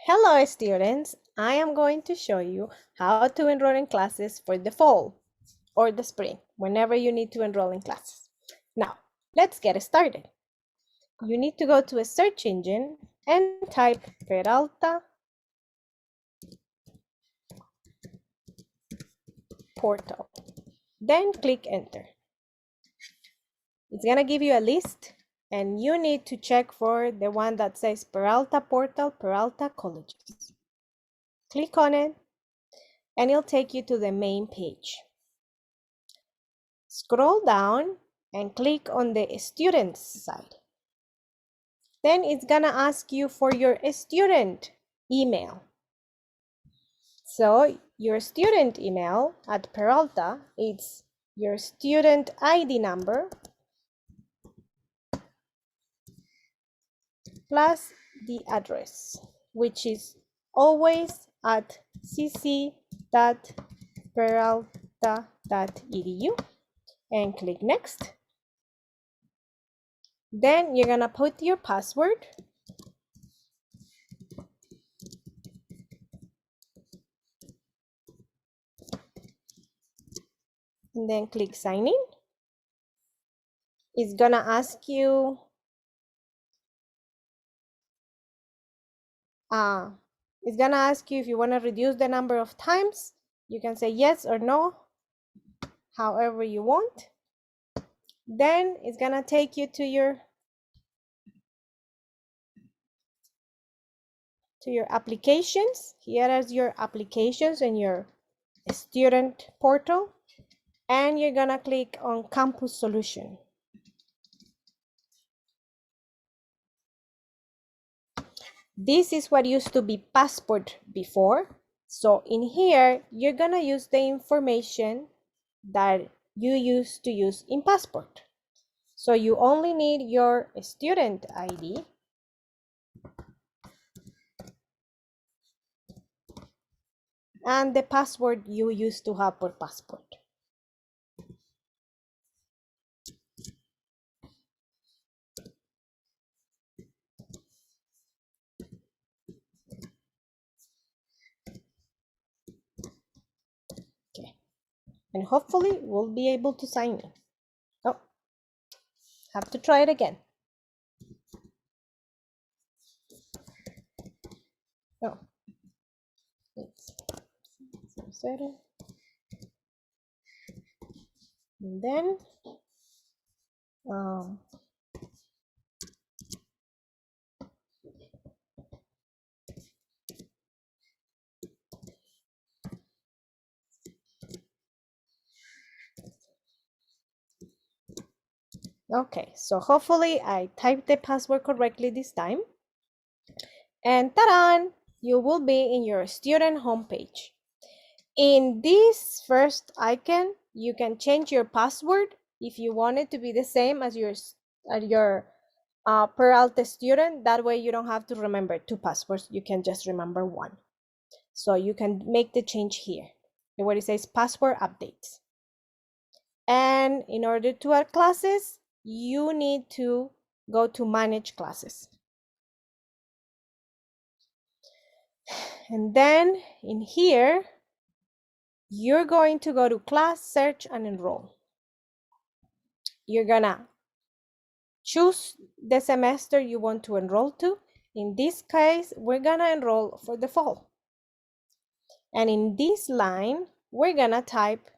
Hello students, I am going to show you how to enroll in classes for the fall or the spring, whenever you need to enroll in classes. Now, let's get started. You need to go to a search engine and type Peralta portal. Then click enter. It's gonna give you a list and you need to check for the one that says Peralta portal, Peralta colleges. Click on it and it'll take you to the main page. Scroll down and click on the students side. Then it's gonna ask you for your student email. So your student email at Peralta, it's your student ID number plus the address, which is always at cc.peralta.edu, and click next. Then you're gonna put your password. And then click sign in. It's gonna ask you if you want to reduce the number of times. You can say yes or no, however you want. Then it's gonna take you to your applications. Here is your applications and your student portal, and you're gonna click on campus solution. This is what used to be passport before. So in here, you're gonna use the information that you used to use in passport. So you only need your student ID and the password you used to have for passport. Okay, and hopefully we'll be able to sign in. Oh, have to try it again. Oh, it's 0. And then okay, so hopefully I typed the password correctly this time. And ta-da! You will be in your student homepage. In this first icon, you can change your password if you want it to be the same as your Peralta student. That way you don't have to remember 2 passwords. You can just remember 1. So you can make the change here where it says password updates. And in order to add classes, you need to go to manage classes. And then in here, you're going to go to class, search, and enroll. You're gonna choose the semester you want to enroll to. In this case, we're gonna enroll for the fall. And in this line, we're gonna type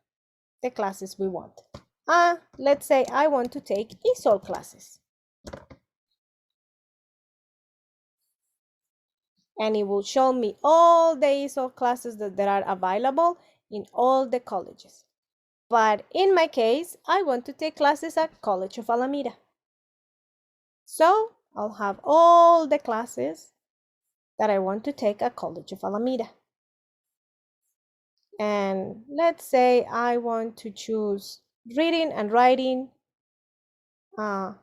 the classes we want. Let's say I want to take ESOL classes. And it will show me all the ESOL classes that are available in all the colleges. But in my case, I want to take classes at College of Alameda. So I'll have all the classes that I want to take at College of Alameda. And let's say I want to choose reading and writing 2.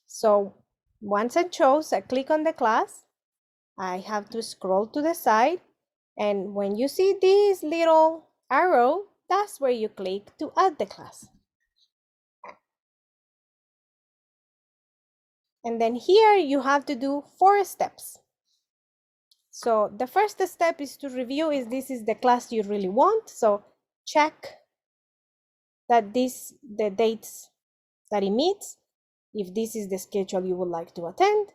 So once I chose, I click on the class. I have to scroll to the side. And when you see this little arrow, that's where you click to add the class. And then here you have to do 4 steps. So the first step is to review if this is the class you really want. So check that the dates that it meets, if this is the schedule you would like to attend.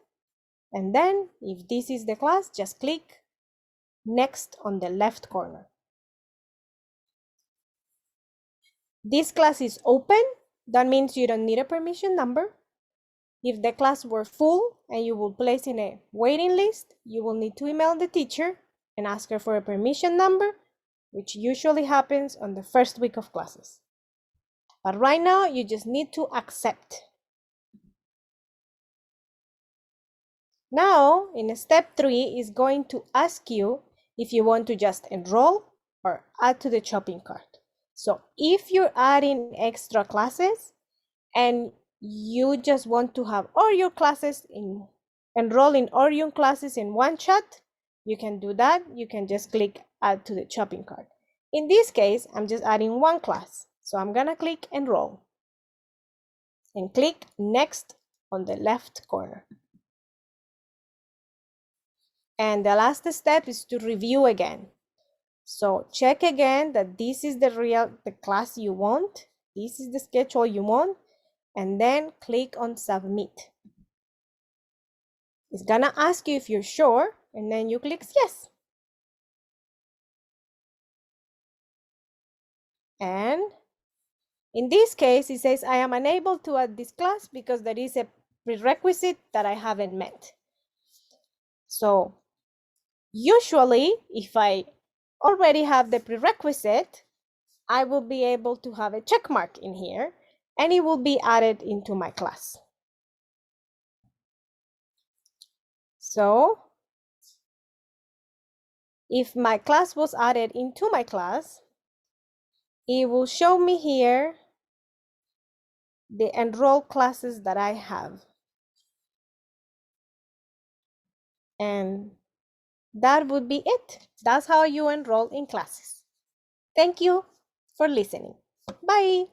And then if this is the class, just click next on the left corner. This class is open. That means you don't need a permission number. If the class were full and you will place in a waiting list, you will need to email the teacher and ask her for a permission number, which usually happens on the first week of classes. But right now, you just need to accept. Now, in step 3, is going to ask you if you want to just enroll or add to the shopping cart. So if you're adding extra classes and you just want to have all your classes enroll in all your classes in one shot, you can do that. You can just click add to the shopping cart. In this case, I'm just adding one class. So I'm gonna click enroll and click next on the left corner. And the last step is to review again. So check again that this is the class you want. This is the schedule you want. And then click on submit. It's gonna ask you if you're sure, and then you click yes. And in this case, it says I am unable to add this class because there is a prerequisite that I haven't met. So usually, if I already have the prerequisite, I will be able to have a check mark in here and it will be added into my class. So if my class was added into my class, it will show me here the enrolled classes that I have. And that would be it. That's how you enroll in classes. Thank you for listening. Bye.